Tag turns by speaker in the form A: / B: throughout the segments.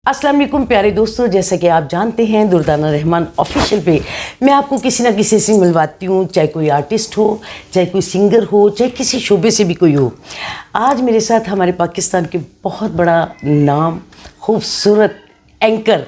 A: अस्सलाम वालेकुम प्यारे दोस्तों, जैसा कि आप जानते हैं दुर्दाना रहमान ऑफिशियल पे मैं आपको किसी ना किसी से मिलवाती हूँ, चाहे कोई आर्टिस्ट हो, चाहे कोई सिंगर हो, चाहे किसी शोबे से भी कोई हो। आज मेरे साथ हमारे पाकिस्तान के बहुत बड़ा नाम खूबसूरत एंकर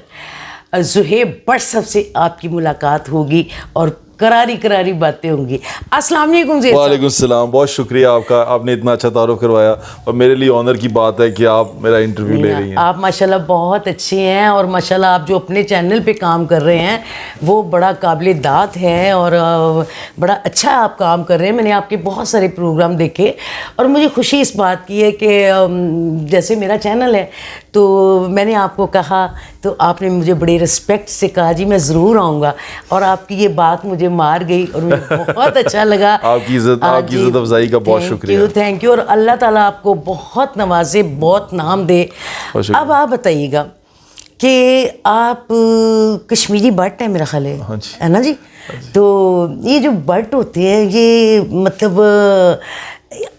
A: ज़ुहैब भट्ट साहब से आपकी मुलाकात होगी और करारी करारी बातें होंगी। अस्सलाम वालेकुम ज़ुहैब साहब।
B: वालेकुम सलाम, बहुत शुक्रिया आपका, आपने इतना अच्छा तारुफ करवाया और मेरे लिए ऑनर की बात है कि आप मेरा इंटरव्यू ले रही हैं।
A: आप माशाल्लाह बहुत अच्छे हैं और माशाल्लाह आप जो अपने चैनल पे काम कर रहे हैं वो बड़ा काबिल दाद है और बड़ा अच्छा आप काम कर रहे हैं। मैंने आपके बहुत सारे प्रोग्राम देखे और मुझे खुशी इस बात की है कि जैसे मेरा चैनल है तो मैंने आपको कहा तो आपने मुझे बड़े रिस्पेक्ट से कहा जी मैं ज़रूर आऊँगा, और आपकी ये बात मुझे मार गई और मुझे बहुत अच्छा लगा।
B: आपकी इज्जत अफजाई का बहुत शुक्रिया।
A: थैंक यू और अल्लाह ताला आपको बहुत नवाजे, बहुत नाम दे। अब आप बताइएगा कि आप कश्मीरी भट्ट है मेरा ख्याल है ना जी? तो ये जो भट्ट होते हैं ये मतलब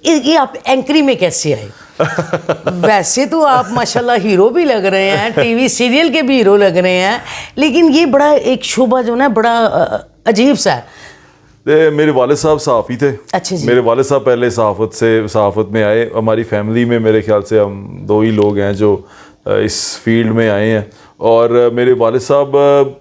A: ये आप एंकरी में कैसे आए? वैसे तो आप माशाल्लाह हीरो भी लग रहे हैं, टीवी सीरियल के भी हीरो लग रहे हैं, लेकिन ये बड़ा एक शोभा जो ना बड़ा अजीब सा है।
B: मेरे वालिद साहब सहाफ़ी थे।
A: अच्छा जी।
B: मेरे वालिद साहब पहले सहाफ़त में आए। हमारी फैमिली में मेरे ख्याल से हम दो ही लोग हैं जो इस फील्ड में आए हैं, और मेरे वालिद साहब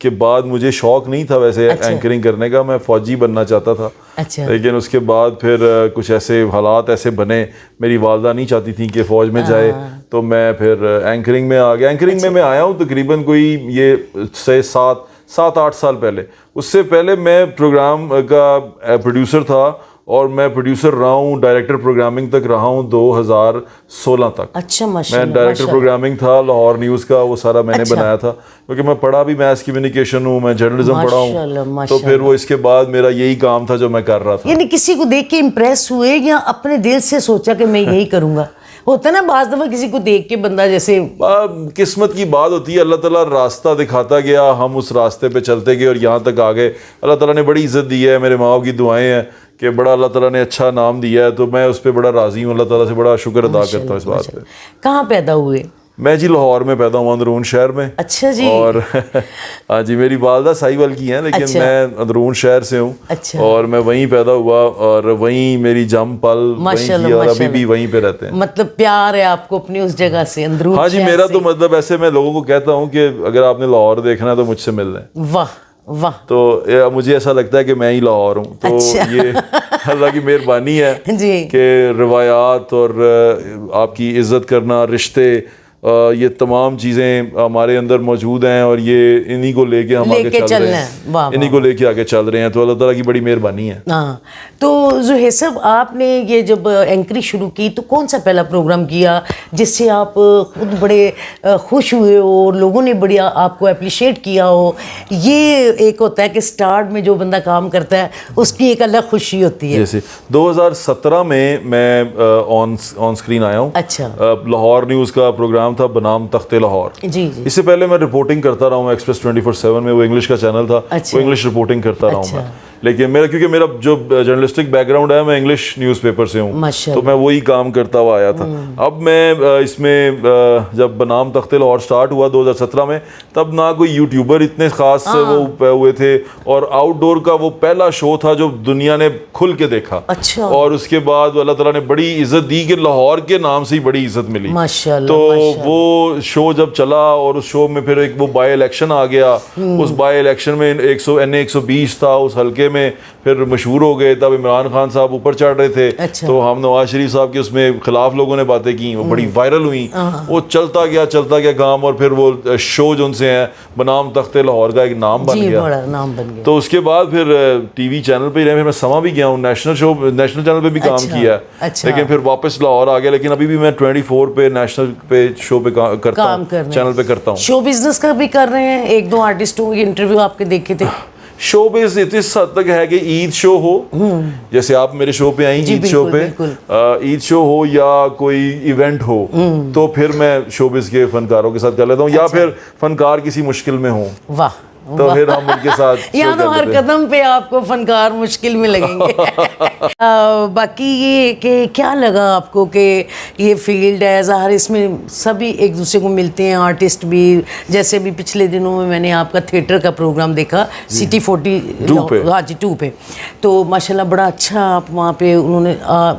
B: के बाद मुझे शौक़ नहीं था वैसे एंकरिंग करने का। मैं फ़ौजी बनना चाहता था।
A: अच्छा।
B: लेकिन उसके बाद फिर कुछ ऐसे हालात ऐसे बने, मेरी वालदा नहीं चाहती थी कि फ़ौज में जाए, तो मैं फिर एंकरिंग में आ गया। एंकरिंग में मैं आया हूँ तकरीबन कोई ये से 7-8 साल पहले। उससे पहले मैं प्रोग्राम का प्रोड्यूसर था और मैं प्रोड्यूसर रहा हूँ, डायरेक्टर प्रोग्रामिंग तक रहा हूँ 2016 तक।
A: अच्छा माशाल्लाह।
B: मैं डायरेक्टर प्रोग्रामिंग था लाहौर न्यूज़ का, वो सारा मैंने बनाया था, क्योंकि मैं पढ़ा भी मैथ्स कम्युनिकेशन हूँ, मैं जर्नलिज्म पढ़ा हूँ, तो फिर वो इसके बाद मेरा यही काम था जो मैं कर रहा था।
A: यानी किसी को देख के इम्प्रेस हुए या अपने दिल से सोचा कि मैं यही करूँगा? होता ना बाज़ दफ़ा किसी को देख के बंदा जैसे
B: किस्मत की बात होती है, अल्लाह ताला रास्ता दिखाता गया, हम उस रास्ते पे चलते गए और यहाँ तक आ गए। अल्लाह ताला ने बड़ी इज़्ज़त दी है, मेरे माँ बाप की दुआएं हैं कि बड़ा अल्लाह ताला ने अच्छा नाम दिया है, तो मैं उस पर बड़ा राज़ी हूँ, अल्लाह ताला से बड़ा शुक्र अदा करता हूँ इस बात पे।
A: कहाँ पैदा हुए?
B: मैं जी लाहौर में पैदा हुआ, अंदरून शहर में।
A: अच्छा जी।
B: और हाँ जी, मेरी वालदा साहिवाल की हैं, लेकिन मैं अंदरून शहर से हूँ।
A: अच्छा।
B: और मैं वहीं पैदा हुआ और वहीं मेरी जम पल वहीं की, और अभी भी वहीं पे रहते हैं।
A: मतलब प्यार है आपको अपनी उस जगह से, अंदरून?
B: हाँ जी, मेरा तो मतलब ऐसे मैं लोगों को कहता हूँ कि अगर आपने लाहौर देखना है तो मुझसे मिल लें।
A: वाह वाह।
B: तो मुझे ऐसा लगता है कि मैं ही लाहौर हूँ। तो
A: अच्छा।
B: ये अल्लाह की मेहरबानी है
A: जी
B: कि रिवायात और आपकी इज़्ज़त करना, रिश्ते, ये तमाम चीज़ें हमारे अंदर मौजूद हैं और ये इन्हीं को लेके हम आगे चल रहे हैं, इन्हीं को लेके आगे चल रहे हैं। तो अल्लाह ताला की बड़ी मेहरबानी है।
A: हाँ, तो ज़ुहैब साहब आपने ये जब एंकरिंग शुरू की तो कौन सा पहला प्रोग्राम किया जिससे आप खुद बड़े खुश हुए हो, लोगों ने बढ़िया आपको अप्रिशिएट किया हो? ये एक होता है कि स्टार्ट में जो बंदा काम करता है उसकी एक अलग खुशी होती है।
B: जैसे 2017 में मैं ऑन स्क्रीन आया हूँ।
A: अच्छा।
B: लाहौर न्यूज़ का प्रोग्राम था बनाम तख्ते लाहौर।
A: जी जी।
B: इससे पहले मैं रिपोर्टिंग करता रहा हूँ एक्सप्रेस 24/7 में, वो इंग्लिश का चैनल था।
A: अच्छा।
B: वो इंग्लिश रिपोर्टिंग करता रहा हूँ
A: अच्छा।
B: मैं, लेकिन क्योंकि मेरा जो जर्नलिस्टिक बैकग्राउंड है, मैं इंग्लिश न्यूज़पेपर से हूँ, तो मैं वही काम करता हुआ आया था। अब मैं इसमें जब बनाम तख्ते लाहौर स्टार्ट हुआ 2017 में, तब ना कोई यूट्यूबर इतने ख़ास वो हुए थे, और आउटडोर का वो पहला शो था जो दुनिया ने खुल के देखा।
A: अच्छा।
B: और उसके बाद अल्लाह ताला ने बड़ी इज़्ज़त दी कि लाहौर के नाम से ही बड़ी इज़्ज़त मिली।
A: माशाल्लाह।
B: तो वो शो जब चला और उस शो में फिर एक वो बाई इलेक्शन आ गया, उस बाई इलेक्शन में 120 था उस हल्के में, फिर मशहूर हो गए। तब इमरान खान साहब ऊपर चढ़ रहे थे।
A: अच्छा।
B: तो हम नवाज शरीफ साहब के उसमें खिलाफ लोगों ने बातें की, वो बड़ी वायरल हुई। वो चलता गया काम, और फिर वो शो जो उनसे हैं बनाम तख्ते लाहौर का एक नाम बन गया।
A: बड़ा नाम बन गया।
B: तो उसके बाद फिर टीवी चैनल पे ही रहे, फिर मैं समा भी गया हूँ, नेशनल चैनल पे भी काम किया।
A: अच्छा।
B: लेकिन फिर वापस लाहौर आ गया, लेकिन अभी भी मैं 24 पे नेशनल पे शो पे करता हूँ, चैनल पे करता हूँ।
A: शो बिजनेस का भी कर रहे हैं? एक दो आर्टिस्टों के इंटरव्यू आपके देखे थे।
B: शो बेस इस हद तक है कि ईद शो हो, जैसे आप मेरे शो पे आई ईद शो पे, ईद शो हो या कोई इवेंट हो, तो फिर मैं शोबिस के फनकारों के साथ कर लेता हूँ। या फिर फनकार किसी मुश्किल में हो।
A: वाह
B: तो फिर हम उनके साथ
A: यहाँ तो हर कदम पे आपको फनकार मुश्किल में लगेंगे। बाकी ये कि क्या लगा आपको कि ये फील्ड है, ज़ाहिर इसमें सभी एक दूसरे को मिलते हैं, आर्टिस्ट भी, जैसे भी पिछले दिनों में मैंने आपका थिएटर का प्रोग्राम देखा सिटी 42 हाँ जी 2 पे, तो माशाल्लाह बड़ा अच्छा आप वहाँ पे उन्होंने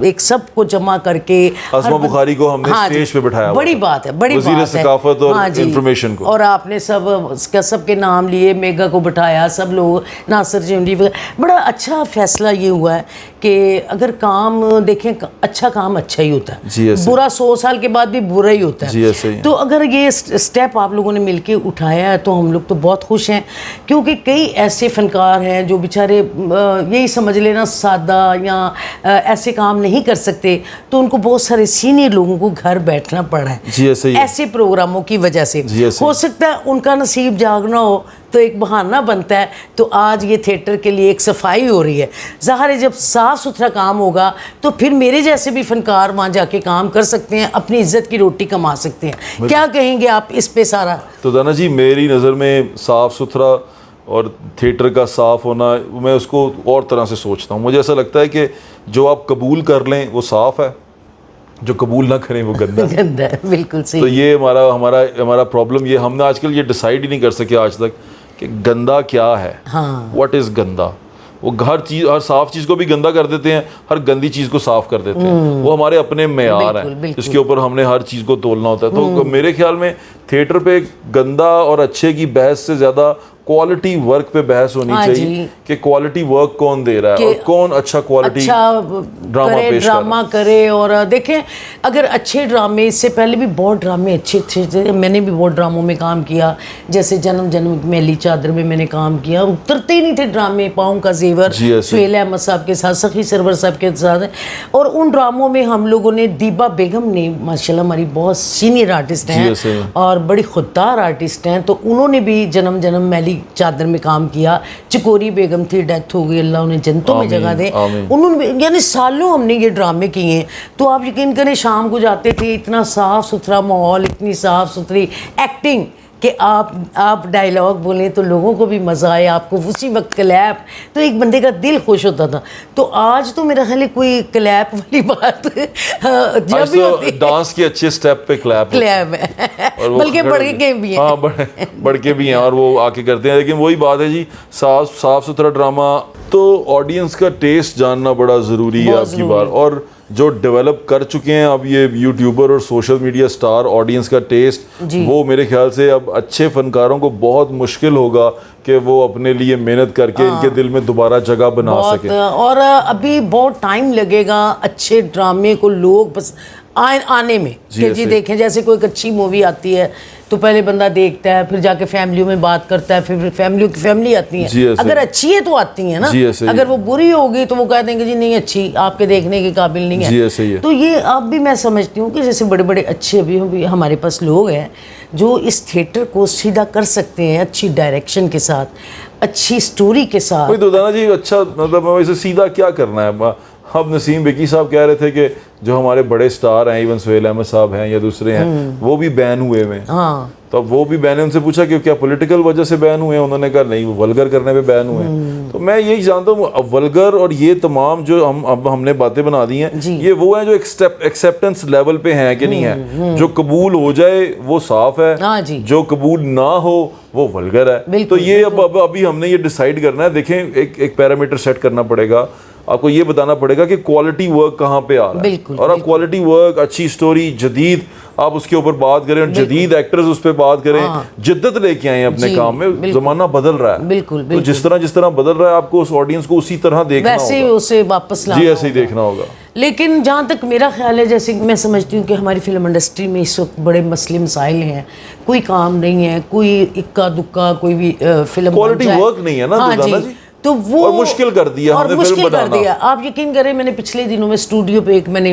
A: एक सबको जमा करके
B: अस्मा बुखारी को हमने स्टेज पे बिठाया,
A: बड़ी बात है, बड़ी बात है,
B: सकाफत और इंफॉर्मेशन को,
A: और आपने सबके नाम लिए, मेगा को बिठाया, सब लोग, नासिर जिंदी, बड़ा अच्छा फैसला ये हुआ है कि अगर काम देखें, अच्छा काम अच्छा ही होता है, बुरा 100 साल के बाद भी बुरा ही होता है। तो अगर ये स्टेप आप लोगों ने मिलके उठाया है तो हम लोग तो बहुत खुश हैं, क्योंकि कई ऐसे फनकार हैं जो बेचारे यही समझ लेना सादा या ऐसे काम नहीं कर सकते, तो उनको बहुत सारे सीनियर लोगों को घर बैठना पड़ा है ऐसे प्रोग्रामों की वजह से। हो सकता है उनका नसीब जागना हो तो एक बहाना बनता है, तो आज ये थिएटर के लिए एक सफाई हो रही है। ज़ाहिर है जब साफ़ सुथरा काम होगा तो फिर मेरे जैसे भी फनकार वहाँ जाके काम कर सकते हैं, अपनी इज्जत की रोटी कमा सकते हैं। क्या कहेंगे आप इस पे सारा?
B: तो दाना जी, मेरी नज़र में साफ़ सुथरा और थिएटर का साफ़ होना, मैं उसको और तरह से सोचता हूँ। मुझे ऐसा लगता है कि जो आप कबूल कर लें वो साफ़ है, जो कबूल ना करें वो गंदा है।
A: गंदा है, बिल्कुल सही।
B: तो ये हमारा प्रॉब्लम, ये हमने आजकल ये डिसाइड ही नहीं कर सके आज तक कि गंदा क्या है।
A: हाँ।
B: व्हाट इज़ गंदा? वो हर साफ़ चीज़ को भी गंदा कर देते हैं, हर गंदी चीज़ को साफ़ कर देते हैं। वो हमारे अपने मेयार हैं, इसके ऊपर हमने हर चीज़ को तोलना होता है। तो मेरे ख्याल में थिएटर पे गंदा और अच्छे की बहस से ज़्यादा क्वालिटी वर्क पे बहस होनी चाहिए कि क्वालिटी वर्क कौन दे रहा है और कौन अच्छा क्वालिटी
A: ड्रामा करे। और देखें, अगर अच्छे ड्रामे, इससे पहले भी बहुत ड्रामे अच्छे थे, मैंने भी बहुत ड्रामों में काम किया, जैसे जन्म जन्म की मैली चादर में मैंने काम किया, उतरते ही नहीं थे ड्रामे, पाँव का जेवर, सुहेल अहमद साहब के साथ, सखी सरवर साहब के साथ। और उन ड्रामों में हम लोगों ने, दीबा बेगम ने माशाल्लाह हमारी बहुत सीनियर आर्टिस्ट हैं और बड़ी खुददार आर्टिस्ट हैं, तो उन्होंने भी जन्म जन्म मैली चादर में काम किया। चिकोरी बेगम थी, डेथ हो गई, अल्लाह उन्हें जन्नतों में जगह दे। उन्होंने, यानी सालों हमने ये ड्रामे किए हैं। तो आप यकीन करें, शाम को जाते थे, इतना साफ़ सुथरा माहौल, इतनी साफ़ सुथरी एक्टिंग कि आप डायलॉग बोलें तो लोगों को भी मज़ा आए, आपको उसी वक्त क्लैप, तो एक बंदे का दिल खुश होता था। तो आज तो मेरा ख्याल है कोई क्लैप वाली बात जब भी होती है,
B: डांस के अच्छे स्टेप पे क्लैप
A: है, बल्कि बढ़ के भी हैं।
B: हाँ, बढ़ के भी हैं और वो आके करते हैं। लेकिन वही बात है जी, साफ सुथरा ड्रामा, तो ऑडियंस का टेस्ट जानना बड़ा ज़रूरी है आपकी बार। और जो डेवलप कर चुके हैं अब ये यूट्यूबर और सोशल मीडिया स्टार, ऑडियंस का टेस्ट, वो मेरे ख्याल से अब अच्छे फनकारों को बहुत मुश्किल होगा कि वो अपने लिए मेहनत करके इनके दिल में दोबारा जगह बना सके।
A: और अभी बहुत टाइम लगेगा अच्छे ड्रामे को लोग बस आने में। जी देखें, जैसे कोई अच्छी मूवी आती है तो पहले बंदा देखता है, फिर जाके फैमिली में बात करता है, फिर फैमिली आती है, अगर अच्छी है तो आती है ना, अगर वो बुरी होगी तो वो कह देंगे जी नहीं अच्छी, आपके देखने के काबिल नहीं है। तो ये अब भी मैं समझती हूँ कि जैसे बड़े बड़े अच्छे अभी हमारे पास लोग हैं जो इस थिएटर को सीधा कर सकते हैं, अच्छी डायरेक्शन के साथ, अच्छी स्टोरी के साथ।
B: तो दाना जी, अच्छा मतलब इसे सीधा क्या करना है? अब नसीम बेकी साहब कह रहे थे कि जो हमारे बड़े स्टार हैं, इवन सुहेल अहमद साहब हैं या दूसरे हैं, वो भी बैन हुए हैं।
A: हाँ।
B: तो अब वो भी बैन है, उनसे पूछा कि क्या पॉलिटिकल वजह से बैन हुए हैं? उन्होंने कहा नहीं, वो वल्गर करने पे बैन हुए हैं। तो मैं यही जानता हूँ, अब वल्गर और ये तमाम जो हमने बातें बना दी हैं, ये वो हैं जो एक्सेप्टेंस लेवल पे हैं कि नहीं है। जो कबूल हो जाए वो साफ है, जो कबूल ना हो वो वल्गर है। तो ये अब अभी हमने ये डिसाइड करना है। देखें, एक पैरामीटर सेट करना पड़ेगा, आपको ये बताना पड़ेगा कि क्वालिटी वर्क कहाँ पे आ रहा है। और आप क्वालिटी वर्क, अच्छी स्टोरी, जदीद, आप उसके ऊपर बात करें और जदीद एक्टर्स उस पर बात करें, जिद्दत लेके आए अपने काम में। जमाना बदल रहा है, तो जिस तरह बदल रहा है, आपको उस ऑडियंस को उसी तरह देखना होगा,
A: वैसे उसे वापस लाना,
B: जी ऐसे ही देखना होगा।
A: लेकिन जहाँ तक मेरा ख्याल है, जैसे मैं समझती हूँ कि हमारी फिल्म इंडस्ट्री में इस वक्त बड़े मसले मसाइल हैं, कोई काम नहीं है, कोई इक्का दुक्का कोई भी फिल्म
B: क्वालिटी वर्क नहीं है ना।
A: हाँ जी, तो वो
B: और मुश्किल कर दिया,
A: और
B: हमने
A: मुश्किल
B: फिल्म
A: कर
B: बनाना।
A: दिया। आप यकीन करें, मैंने पिछले दिनों में स्टूडियो पे एक मैंने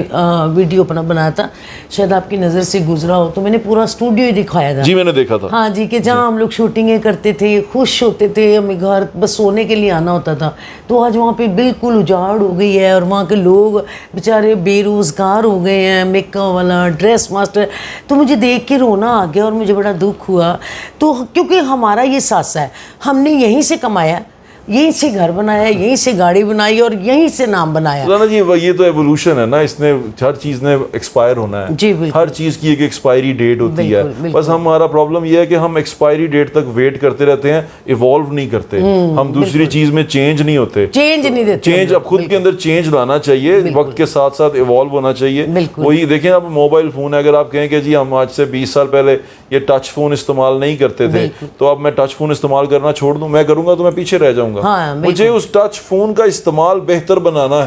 A: वीडियो अपना बनाया था, शायद आपकी नज़र से गुजरा हो, तो मैंने पूरा स्टूडियो ही दिखाया था।
B: जी मैंने देखा था।
A: हाँ जी, कि जहाँ हम लोग शूटिंगें करते थे, खुश होते थे, हमें घर बस सोने के लिए आना होता था। तो आज वहाँ पे बिल्कुल उजाड़ हो गई है और वहाँ के लोग बेचारे बेरोज़गार हो गए हैं, मेकअप वाला, ड्रेस मास्टर। तो मुझे देख के रोना आ गया और मुझे बड़ा दुख हुआ। तो क्योंकि हमारा ये सासा है, हमने यहीं से कमाया, यहीं से घर बनाया, यहीं से गाड़ी बनाई और यहीं से नाम बनाया।
B: राना जी ये तो एवोल्यूशन है ना, इसने हर चीज़ ने एक्सपायर होना है
A: जी बिल्कुल।
B: हर चीज़ की एक एक्सपायरी डेट होती है।
A: बिल्कुल।
B: बस हमारा प्रॉब्लम ये है कि हम एक्सपायरी डेट तक वेट करते रहते हैं, इवॉल्व नहीं करते, हम दूसरी चीज़ में चेंज नहीं होते,
A: चेंज नहीं देते।
B: चेंज अब खुद के अंदर चेंज लाना चाहिए, वक्त के साथ साथ इवॉल्व होना चाहिए। वही देखें, अब मोबाइल फ़ोन है, अगर आप कहें कि जी हम आज से 20 साल पहले ये टच फ़ोन इस्तेमाल नहीं करते थे, तो अब मैं टच फ़ोन इस्तेमाल करना छोड़ दूँ, मैं करूँगा तो मैं पीछे रह जाऊँगा। मुझे उस टच फोन का इस्तेमाल बेहतर बनाना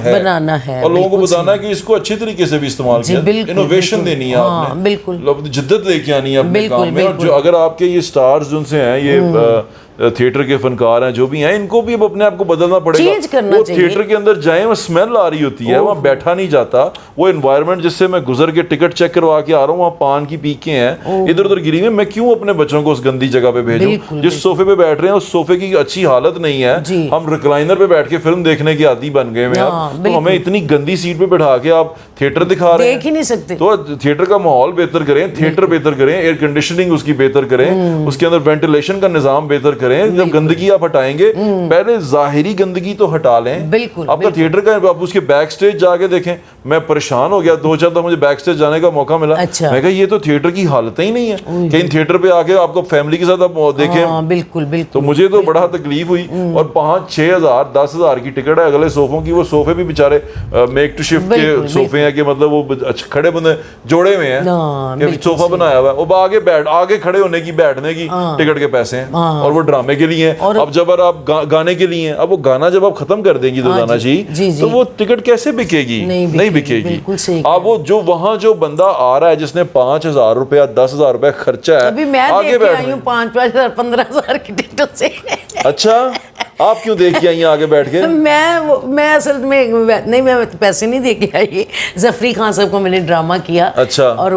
B: है और लोगों को बताना है कि इसको अच्छे तरीके से भी इस्तेमाल किया, इनोवेशन देनी है आपने,
A: बिल्कुल
B: जिद्दत लेके आनी है अपने काम में। और जो अगर आपके ये स्टार्स जिनसे हैं, ये थिएटर के फनकार हैं, जो भी हैं, इनको भी अब अपने आप को बदलना पड़ेगा।
A: चेंज करना
B: वो
A: चाहिए।
B: थिएटर के अंदर जाएं, वो स्मेल आ रही होती है, वहाँ बैठा नहीं जाता। वो एनवायरनमेंट जिससे मैं गुजर के टिकट चेक करवा के आ रहा हूँ, वहाँ पान की पीके हैं इधर उधर गिरी हुई, मैं क्यों अपने बच्चों को उस गंदी जगह पे भेजूं? जिस सोफे पे बैठ रहे हैं उस सोफे की अच्छी हालत नहीं है, हम रिक्लाइनर पे बैठ के फिल्म देखने के आदी बन गए हैं। तो हमें इतनी गंदी सीट पे बैठा के आप थिएटर दिखा रहे हैं,
A: देख ही नहीं सकते।
B: तो थिएटर का माहौल बेहतर करें, थिएटर बेहतर करें, एयर कंडीशनिंग उसकी बेहतर करें, उसके अंदर वेंटिलेशन का निजाम बेहतर करें। जब गंदगी आप हटाएंगे, पहले जाहिरी गंदगी तो हटा लें।
A: बिल्कुल,
B: आपका थिएटर का, आप उसके बैक स्टेज जाके देखें। मैं परेशान हो गया, 2-4 दफा मुझे बैक स्टेज जाने का मौका मिला।
A: अच्छा।
B: मैं कहा ये तो थिएटर की हालत ही नहीं है। कहीं थिएटर पे आके आपको फैमिली के साथ आप देखें,
A: बिल्कुल बिल्कुल।
B: तो मुझे तो बड़ा तकलीफ हुई। और 5-6 हज़ार 10 हज़ार की टिकट है अगले सोफों की। वो सोफे भी बेचारे मेक टू शिफ्ट के सोफे हैं, कि मतलब वो खड़े बंदे जोड़े हुए हैं, सोफा बनाया हुआ है, वो आगे खड़े होने की, बैठने की टिकट के पैसे हैं, और वो ड्रामे के लिए हैं। अब जब आप गाने के लिए हैं, अब वो गाना जब आप खत्म कर देंगी रोजाना जी, तो वो टिकट कैसे बिकेगी? नहीं बिकेगी। अब वो जो वहां जो बंदा आ रहा है जिसने 5,000 रुपया 10,000 रुपया खर्चा है,
A: अभी मैं आगे बैठ रही हूँ 5,000 15,000 की टिकटों से।
B: अच्छा, आप क्यों देख के आई आगे बैठ के?
A: मैं असल में नहीं, मैं पैसे नहीं दे के आई। जफरी खान साहब को मैंने ड्रामा किया।
B: अच्छा।
A: और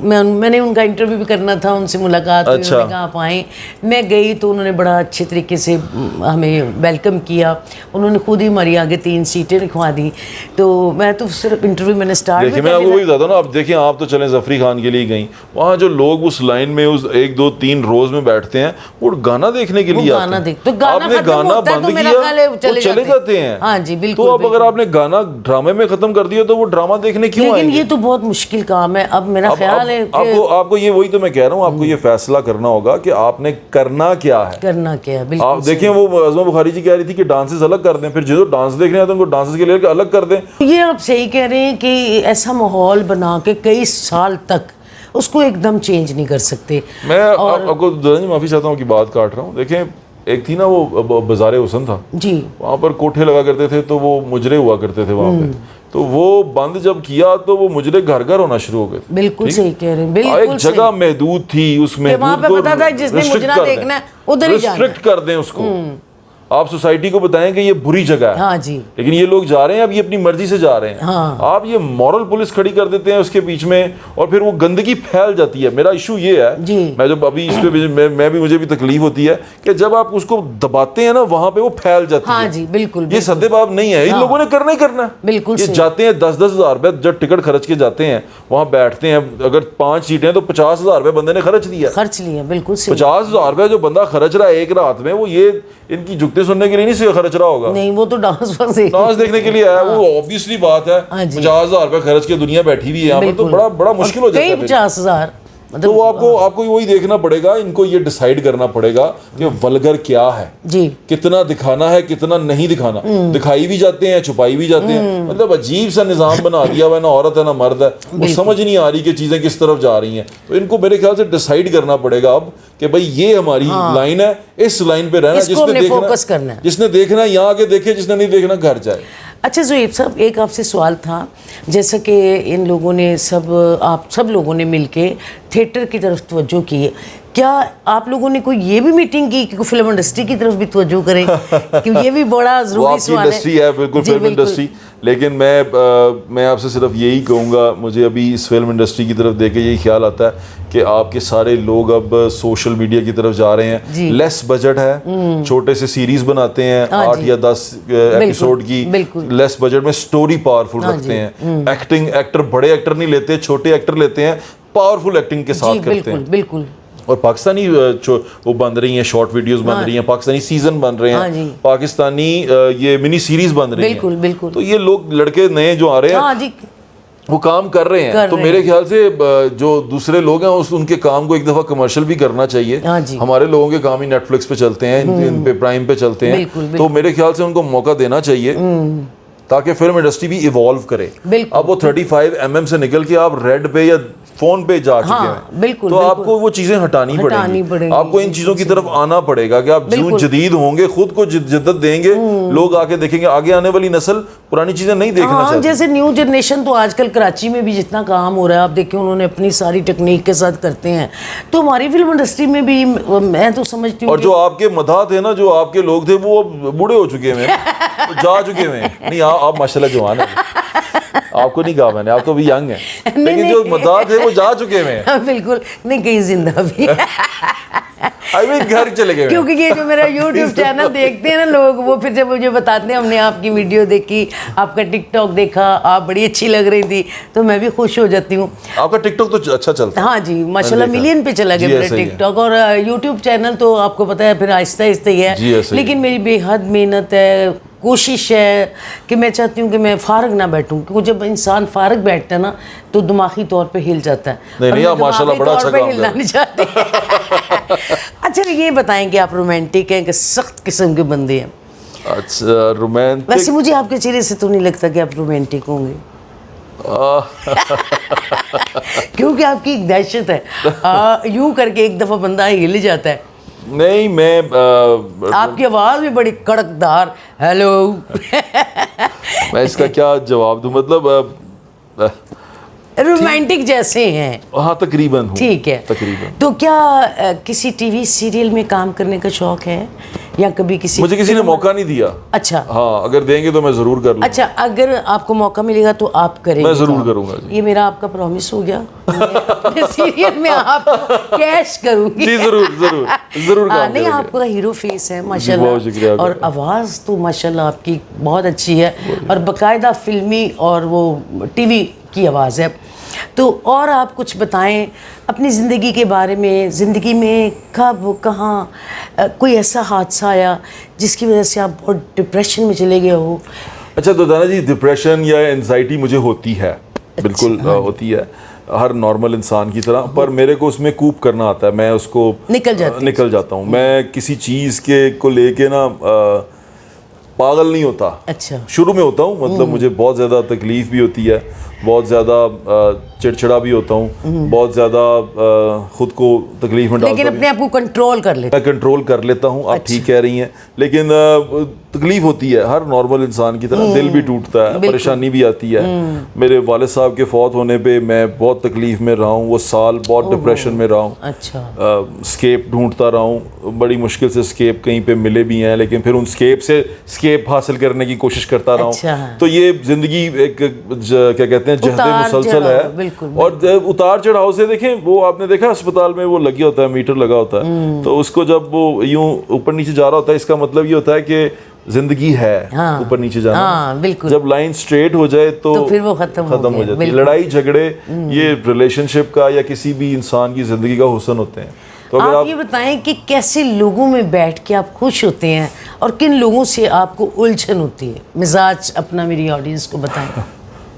A: मैंने उनका इंटरव्यू भी करना था, उनसे मुलाकात हुई। उन्होंने कहा आप आएँ, मैं गई तो उन्होंने बड़ा अच्छे तरीके से हमें वेलकम किया। उन्होंने खुद ही हमारी आगे 3 सीटें रखवा दी। तो मैं तो सिर्फ इंटरव्यू मैंने स्टार्ट
B: देखिए, मैं आपको वही बताता हूँ ना। अब देखिए, आप तो चलें जफरी खान के लिए गई, वहाँ जो लोग उस लाइन में उस 1-2-3 रोज में बैठते हैं, वो गाना देखने के लिए
A: गाना देख, तो
B: आपने गाना बंद किया, वो चले जाते हैं।
A: हाँ जी बिल्कुल।
B: तो अब अगर आपने गाना ड्रामे में खत्म कर दिया, तो वो ड्रामा देखने क्यों आएंगे?
A: लेकिन ये तो बहुत मुश्किल काम है। अब मेरा ख्याल है
B: आपको ये, वही तो मैं कह रहा हूँ, आपको ये फैसला करना होगा कि आपने करना क्या है।
A: बिल्कुल।
B: आप देखें, वो अज़मा बुखारी जी कह रही थी कि डांसेस अलग कर दें, फिर जो डांस देख रहे हैं तो उनको डांसेस के लिए अलग कर दें।
A: ये आप सही कह रहे हैं कि ऐसा माहौल बना के कई साल तक उसको एकदम चेंज नहीं कर सकते।
B: मैं आपको माफ़ी चाहता हूँ कि बात काट रहा हूँ। देखें, एक थी ना वो बाज़ारे हुसन था जी, वहाँ पर कोठे लगा करते थे, तो वो मुजरे हुआ करते थे वहाँ पे। तो वो बंद जब किया तो वो मुजरे घर घर होना शुरू हो गए। बिल्कुल सही कह रहे हैं, बिल्कुल। एक जगह महदूद थी, उस महदूद को
A: पता था जिसने मुजरा देखना है उधर ही जाना,
B: रिस्ट्रिक्ट कर दें उसको। आप सोसाइटी को बताएं कि ये बुरी जगह है।
A: हाँ जी।
B: लेकिन ये लोग जा रहे हैं, अब ये अपनी मर्जी से जा रहे हैं। हाँ। आप ये मॉरल पुलिस खड़ी कर देते हैं उसके बीच में, और फिर वो गंदगी फैल जाती है। मेरा इशू ये है जी, मैं जब अभी इस पे मुझे भी तकलीफ होती है कि जब आप उसको दबाते हैं ना, वहां पे वो फैल जाती है।
A: हाँ जी बिल्कुल।
B: ये सद्देबाब नहीं है, इन लोगों ने करना ही करना। बिल्कुल। ये जाते हैं 10-10 हज़ार रुपए जब टिकट खर्च के जाते हैं, वहां बैठते हैं। अगर 5 सीटें तो 50,000 रुपए बंदे ने खर्च लिया। 50,000 रुपए जो बंदा खर्च रहा है एक रात में, वो ये इनकी जुगते सुनने के लिए नहीं खर्च रहा होगा। नहीं, वो तो डांस देखने के लिए आया। वो ऑब्वियसली बात है, 50,000 रुपए खर्च के दुनिया बैठी हुई है यहाँ पर, तो बड़ा मुश्किल हो जाता है। 50,000 तो वो आपको वही देखना पड़ेगा, इनको ये डिसाइड करना पड़ेगा कि वल्गर क्या है जी, कितना दिखाना है, कितना नहीं दिखाना। दिखाई भी जाते हैं, छुपाई भी जाते हैं। मतलब अजीब सा निजाम बना दिया हुआ, ना औरत है ना मर्द है। वो समझ नहीं आ रही कि चीजें किस तरफ जा रही हैं। तो इनको मेरे ख्याल से डिसाइड करना पड़ेगा अब कि भाई ये हमारी लाइन है, इस लाइन पे रहना। जिसने देखना यहाँ आके देखे, जिसने नहीं देखना घर जाए। अच्छा ज़ुएब साहब, एक आपसे सवाल था, जैसा कि इन लोगों ने आप सब लोगों ने मिलके
A: थिएटर की तरफ तवज्जो की है, क्या आप लोगों ने कोई ये भी मीटिंग की कि फिल्म इंडस्ट्री की तरफ भी तवज्जो करें? कि ये भी बड़ा ज़रूरी सवाल है।
B: इंडस्ट्री है बिल्कुल, फिल्म इंडस्ट्री। लेकिन मैं आपसे सिर्फ यही कहूँगा, मुझे अभी इस फिल्म इंडस्ट्री की तरफ देख के यही ख्याल आता है कि आपके सारे लोग अब सोशल मीडिया की तरफ जा रहे हैं। लेस बजट है, छोटे से सीरीज बनाते हैं 8 या 10 एपिसोड की, लेस बजट में स्टोरी पावरफुल रखते हैं। एक्टर बड़े एक्टर नहीं लेते, छोटे एक्टर लेते हैं, पावरफुल एक्टिंग के साथ करते हैं।
A: बिल्कुल।
B: और पाकिस्तानी वो बन रही हैं, शॉर्ट वीडियोस बन रही हैं, पाकिस्तानी सीजन बन रहे हैं, पाकिस्तानी ये मिनी सीरीज बन रही हैं। बिल्कुल। तो ये लोग लड़के नए जो आ रहे हैं वो काम कर रहे हैं। तो मेरे ख्याल से जो दूसरे लोग हैं उनके काम को एक दफ़ा कमर्शियल भी करना चाहिए। हमारे लोगों के काम ही नेटफ्लिक्स पे चलते हैं, इन पे प्राइम पे चलते हैं, तो मेरे ख्याल से उनको मौका देना चाहिए ताकि फिल्म इंडस्ट्री भी इवॉल्व करे। अब वो 35 mm से निकल के आप रेड पे या फोन पे जा चुके हैं, तो आपको वो चीजें हटानी पड़ेंगी। आपको इन चीजों की तरफ आना पड़ेगा कि आप जो जदीद होंगे, खुद को जिद्दत देंगे, लोग आके देखेंगे। आगे आने वाली नस्ल पुरानी चीजें नहीं देखना चाहती।
A: जैसे न्यू जनरेशन तो आजकल कराची में भी जितना काम हो रहा है, आप देखिए उन्होंने अपनी सारी टेक्निक के साथ करते हैं, तो हमारी फिल्म इंडस्ट्री में भी मैं तो समझती हूँ।
B: और जो आपके मदाह थे ना, जो आपके लोग थे, वो बूढ़े हो चुके हैं, जा चुके हैं। नहीं, आप माशाल्लाह जवान हैं, आपको नहीं कहा मैंने, आप तो भी यंग हैं, लेकिन जो मदाह थे वो जा चुके हैं।
A: बिल्कुल नहीं, कहीं जिंदा भी
B: घर चले गए।
A: क्योंकि ये जो मेरा YouTube चैनल देखते हैं ना लोग, वो फिर जब मुझे बताते हैं हमने आपकी वीडियो देखी, आपका टिकटॉक देखा, आप बड़ी अच्छी लग रही थी, तो मैं भी खुश हो जाती हूँ।
B: आपका टिकटॉक तो अच्छा चलता है।
A: हाँ जी, माशाल्लाह मिलियन पे चला गया मेरा टिकटॉक। और YouTube चैनल तो आपको पता है फिर आहिस्ता आहिस्ता ही है, लेकिन मेरी बेहद मेहनत है, कोशिश है कि मैं चाहती हूँ कि मैं फारग ना बैठूँ, क्योंकि जब इंसान फारग बैठता है ना तो दिमागी तौर पे हिल जाता है।
B: नहीं, आप माशाल्लाह बड़ा अच्छा काम कर रहे
A: हैं। अच्छा ये बताएं कि आप रोमांटिक हैं कि सख्त किस्म के बंदे हैं?
B: अच्छा, रोमांटिक।
A: वैसे मुझे आपके चेहरे से तो नहीं लगता कि आप रोमांटिक होंगे। क्योंकि आपकी एक दहशत है, यूं करके एक दफ़ा बंदा हिल जाता है।
B: नहीं, मैं
A: आपकी आवाज़ भी बड़ी कड़कदार, हेलो।
B: मैं इसका क्या जवाब दूं, मतलब
A: रोमांटिक जैसे हैं।
B: हाँ, तकरीबन हूँ।
A: ठीक है,
B: तकरीबन।
A: तो क्या किसी टीवी सीरियल में काम करने का शौक है, या कभी
B: मुझे किसी ने मौका नहीं दिया।
A: अच्छा।
B: हाँ, अगर देंगे तो मैं जरूर कर लूँगा।
A: अच्छा, अगर आपको मौका मिलेगा तो आप करेंगे?
B: मैं जरूर करूँगा।
A: ये मेरा आपका प्रॉमिस हो गया। मैं सीरियल में आपको कैश करूँगी।
B: जी जरूर जरूर जरूर।
A: नहीं, आपका हीरो फेस है माशाल्लाह, और आवाज़ तो माशाल्लाह आपकी बहुत अच्छी है, और बाकायदा फिल्मी और वो टीवी की आवाज़ है। तो और आप कुछ बताएं अपनी ज़िंदगी के बारे में। ज़िंदगी में कब कहाँ कोई ऐसा हादसा आया जिसकी वजह से आप बहुत डिप्रेशन में चले गए हो?
B: अच्छा, तो दाना जी, डिप्रेशन या एंजाइटी मुझे होती है, बिल्कुल होती है, हर नॉर्मल इंसान की तरह, पर मेरे को उसमें कूप करना आता है। मैं उसको निकल जाता हूँ। मैं किसी चीज़ के को लेके ना पागल नहीं होता।
A: अच्छा।
B: शुरू में होता हूँ, मतलब मुझे बहुत ज़्यादा तकलीफ़ भी होती है, बहुत ज़्यादा चिड़चिड़ा भी होता हूँ, बहुत ज़्यादा ख़ुद को तकलीफ़ में डालता हूँ,
A: लेकिन अपने आप को कंट्रोल कर लेता
B: हूँ। मैं कंट्रोल कर लेता हूँ। आप ठीक कह रही हैं, लेकिन तकलीफ़ होती है हर नॉर्मल इंसान की तरह, दिल भी टूटता है, परेशानी भी आती है। मेरे वालिद साहब के फौत होने पे मैं बहुत तकलीफ़ में रहा हूँ, वो साल बहुत डिप्रेशन में रहा हूँ।
A: अच्छा।
B: स्केप ढूंढता रहा हूँ, बड़ी मुश्किल से स्केप कहीं पे मिले भी हैं, लेकिन फिर उन स्केप से स्केप हासिल करने की कोशिश करता रहा हूँ।
A: अच्छा।
B: तो ये ज़िंदगी एक क्या कहते हैं, जहद मुसलसल है। और उतार चढ़ाव से देखें, वो आपने देखा अस्पताल में वो लगी होता है, मीटर लगा होता है, तो उसको जब वो यूं ऊपर नीचे जा रहा होता है, इसका मतलब ये होता है कि जिंदगी है। हाँ, ऊपर नीचे जाना।
A: हाँ, बिल्कुल।
B: जब लाइन स्ट्रेट हो जाए तो
A: फिर वो खत्म हो
B: जाती है। लड़ाई झगड़े ये रिलेशनशिप का या किसी भी इंसान की जिंदगी का हुस्न होते हैं। तो अगर
A: आप ये बताएं कि कैसे लोगों में बैठ के आप खुश होते हैं और किन लोगों से आपको उलझन होती है? मिजाज अपना मेरी ऑडियंस को बताएं।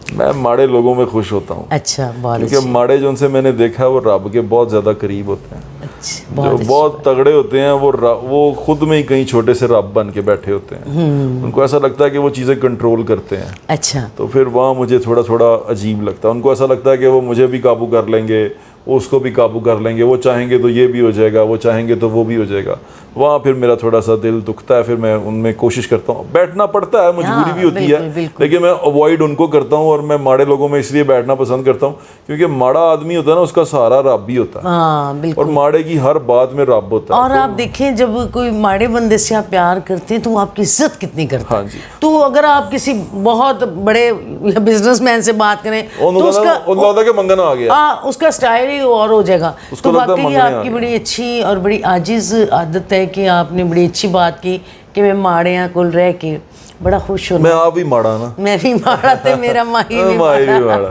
B: मैं माड़े लोगों में खुश होता हूँ।
A: अच्छा, बहुत
B: क्योंकि माड़े जो उनसे मैंने देखा है वो रब के बहुत ज़्यादा करीब होते हैं।
A: अच्छा,
B: जो बहुत तगड़े होते हैं वो खुद में ही कहीं छोटे से रब बन के बैठे होते हैं। उनको ऐसा लगता है कि वो चीज़ें कंट्रोल करते हैं।
A: अच्छा।
B: तो फिर वहाँ मुझे थोड़ा थोड़ा अजीब लगता है। उनको ऐसा लगता है कि वो मुझे भी काबू कर लेंगे, उसको भी काबू कर लेंगे, वो चाहेंगे तो ये भी हो जाएगा, वो चाहेंगे तो वो भी हो जाएगा। वहाँ फिर मेरा थोड़ा सा दिल दुखता है, फिर मैं उनमें कोशिश करता हूँ, बैठना पड़ता है, मजबूरी भी होती है, लेकिन मैं अवॉइड उनको करता हूँ। और मैं माड़े लोगों में इसलिए बैठना पसंद करता हूँ क्योंकि माड़ा आदमी होता है ना, उसका सहारा रब भी होता है, और माड़े की हर बात में रब होता है।
A: और आप देखें, जब कोई माड़े बंदे से आप प्यार करते हैं तो वो आपकी इज्जत कितनी करता है।
B: हाँ जी।
A: तो अगर आप किसी बहुत बड़े बिजनेसमैन से बात करें तो उसका
B: मंगना आ गया,
A: उसका स्टाइल ही और हो जाएगा। तो वाकई आपकी बड़ी अच्छी और बड़ी आजिज आदत है कि आपने बड़ी अच्छी बात की कि मैं माड़ियाँ कुल रह के बड़ा खुश हूँ।
B: मैं आप भी माड़ा ना,
A: मैं भी माड़ा थे, मेरा माही भी माड़ा।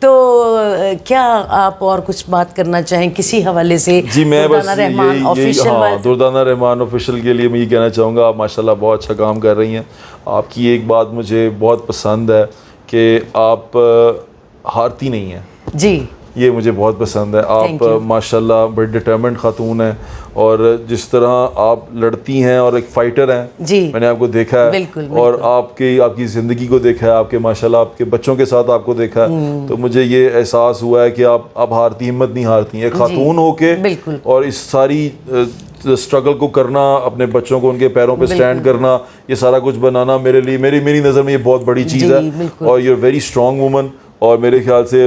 A: तो क्या आप और कुछ बात करना चाहें किसी हवाले से?
B: जी मैं बस दुर्दाना रहमान ऑफिशियल के लिए मैं ये कहना चाहूँगा, आप माशाल्लाह बहुत अच्छा काम कर रही हैं। आपकी एक बात मुझे बहुत पसंद है कि आप हारती नहीं हैं
A: जी,
B: ये मुझे बहुत पसंद है। आप माशाल्लाह बड़ी डिटर्मिनेंट खातून हैं, और जिस तरह आप लड़ती हैं और एक फाइटर हैं
A: जी,
B: मैंने आपको देखा है।
A: बिल्कुल,
B: और आपकी ज़िंदगी को देखा है, आपके माशाल्लाह आपके बच्चों के साथ आपको देखा है, तो मुझे ये एहसास हुआ है कि आप हारती, हिम्मत नहीं हारती हैं, एक खातून होके, और इस सारी स्ट्रगल को करना, अपने बच्चों को उनके पैरों पे स्टैंड करना, ये सारा कुछ बनाना मेरे लिए, मेरी नज़र में ये बहुत बड़ी चीज़ है। और you are very strong woman, और मेरे ख्याल से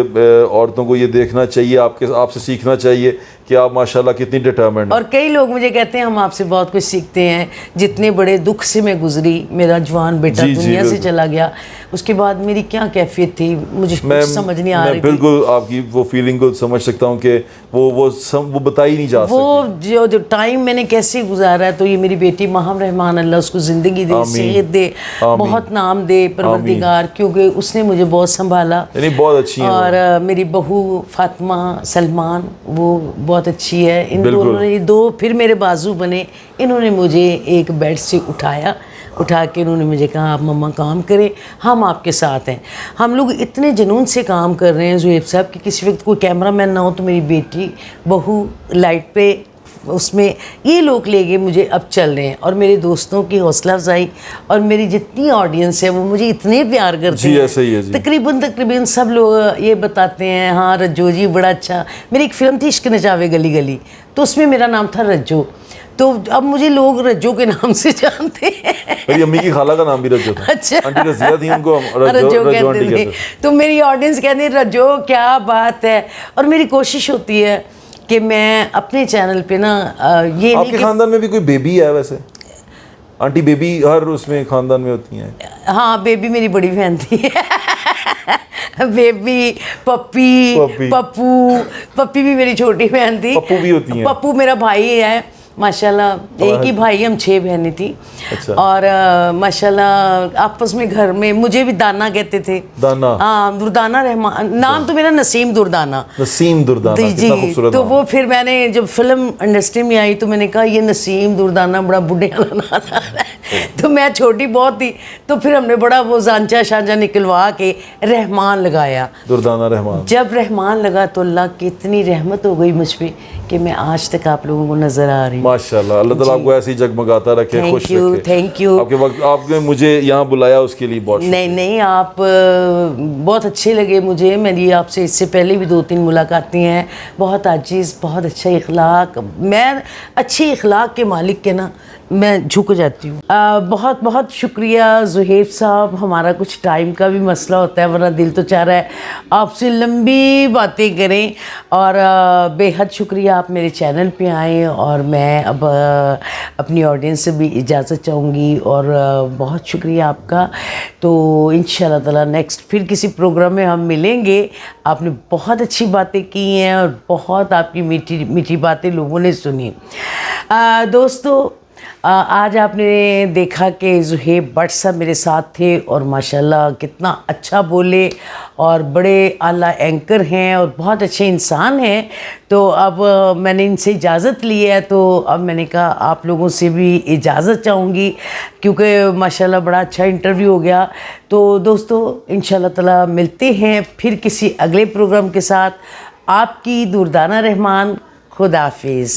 B: औरतों को ये देखना चाहिए, आपसे सीखना चाहिए कि आप माशाल्लाह कितनी डिटर्मिन्ड।
A: और कई लोग मुझे कहते हैं हम आपसे बहुत कुछ सीखते हैं। जितने बड़े दुख से मैं गुजरी, मेरा जवान बेटा दुनिया से चला गया, उसके बाद मेरी क्या कैफियत थी मुझे कुछ समझ नहीं आ रही थी।
B: बिल्कुल आपकी वो फीलिंग को समझ सकता हूँ कि वो बताई नहीं जा सकती।
A: वो जो टाइम मैंने कैसे गुजारा है, तो ये मेरी बेटी माहम रहमान, अल्लाह उसको ज़िंदगी दे, सेहत दे, बहुत नाम दे परवरदिगार, क्योंकि उसने मुझे बहुत संभाला,
B: बहुत अच्छी है।
A: और मेरी बहू फातिमा सलमान वो बहुत अच्छी है। इन दोनों ने दो फिर मेरे बाजू बने, इन्होंने मुझे एक बेड से उठा के इन्होंने मुझे कहा आप मम्मा काम करें, हम आपके साथ हैं। हम लोग इतने जुनून से काम कर रहे हैं ज़ुहैब साहब कि किसी वक्त कोई कैमरामैन ना हो तो मेरी बेटी बहू लाइट पे उसमें ये लोग ले गए मुझे, अब चल रहे हैं। और मेरे दोस्तों की हौसला अफजाई और मेरी जितनी ऑडियंस है वो मुझे इतने प्यार करते हैं।
B: ऐसा ही है जी।
A: तकरीबन सब लोग ये बताते हैं हाँ रज्जो जी बड़ा अच्छा। मेरी एक फ़िल्म थी इश्क नचावे गली गली, तो उसमें मेरा नाम था रज्जो, तो अब मुझे लोग रज्जो के नाम से जानते हैं।
B: मेरी अम्मी की खाला का नाम भी रज्जो था।
A: अच्छा,
B: आंटी रज़िया थी, उनको रज्जो कहते थे।
A: तो मेरी ऑडियंस कहती है रज्जो क्या बात है। और मेरी कोशिश होती है कि मैं अपने चैनल पे ना ये
B: आपके खानदान में भी कोई बेबी है वैसे? आंटी बेबी हर उसमें खानदान में होती हैं।
A: हाँ बेबी मेरी बड़ी बहन थी। बेबी, पप्पी, पप्पी भी मेरी छोटी बहन थी।
B: पप्पू भी होती हैं।
A: पप्पू मेरा भाई है माशाल्लाह, एक ही भाई, हम 6 बहनें थी।
B: अच्छा।
A: और माशाल्लाह आपस में घर में मुझे भी दाना कहते थे।
B: दाना?
A: हाँ, दुर्दाना रहमान नाम तो मेरा नसीम दुर्दाना।
B: नसीम दुर्दाना कितना खूबसूरत
A: तो वो फिर मैंने जब फिल्म इंडस्ट्री में आई तो मैंने कहा ये नसीम दुर्दाना बड़ा बुढ़े वाला नाम है। तो मैं छोटी बहुत थी, तो फिर हमने बड़ा वो सांचा शांचा निकलवा के रहमान लगाया,
B: दुर्दाना रहमान।
A: जब रहमान लगा तो अल्लाह की इतनी रहमत हो गई मुझ पर कि मैं आज तक आप लोगों को नजर आ रही हूँ।
B: माशाल्लाह, अल्लाह ताला आपको ऐसे ही जगमगाता रखे, खुश रखे।
A: Thank you.
B: आपके वक्त आपने मुझे यहाँ बुलाया उसके लिए बहुत
A: नहीं आप बहुत अच्छे लगे मुझे। मेरी आपसे इससे पहले भी 2-3 मुलाकातें हैं। बहुत आजीज़, बहुत अच्छा इखलाक। मैं अच्छे इखलाक के मालिक के ना मैं झुक जाती हूँ। बहुत बहुत शुक्रिया ज़ुहैब साहब। हमारा कुछ टाइम का भी मसला होता है, वरना दिल तो चाह रहा है आपसे लंबी बातें करें। और बेहद शुक्रिया आप मेरे चैनल पे आए, और मैं अब अपनी ऑडियंस से भी इजाज़त चाहूँगी। और बहुत शुक्रिया आपका। तो इंशाल्लाह ताला नेक्स्ट फिर किसी प्रोग्राम में हम मिलेंगे। आपने बहुत अच्छी बातें की हैं और बहुत आपकी मीठी मीठी बातें लोगों ने सुनी। दोस्तों आज आपने देखा कि ज़ुहैब भट्ट साहब मेरे साथ थे और माशाल्लाह कितना अच्छा बोले, और बड़े आला एंकर हैं और बहुत अच्छे इंसान हैं। तो अब मैंने इनसे इजाज़त ली है, तो अब मैंने कहा आप लोगों से भी इजाज़त चाहूँगी, क्योंकि माशाल्लाह बड़ा अच्छा इंटरव्यू हो गया। तो दोस्तों इंशाल्लाह ताला मिलते हैं फिर किसी अगले प्रोग्राम के साथ। आपकी दुर्दाना रहमान, खुदा हाफिज़।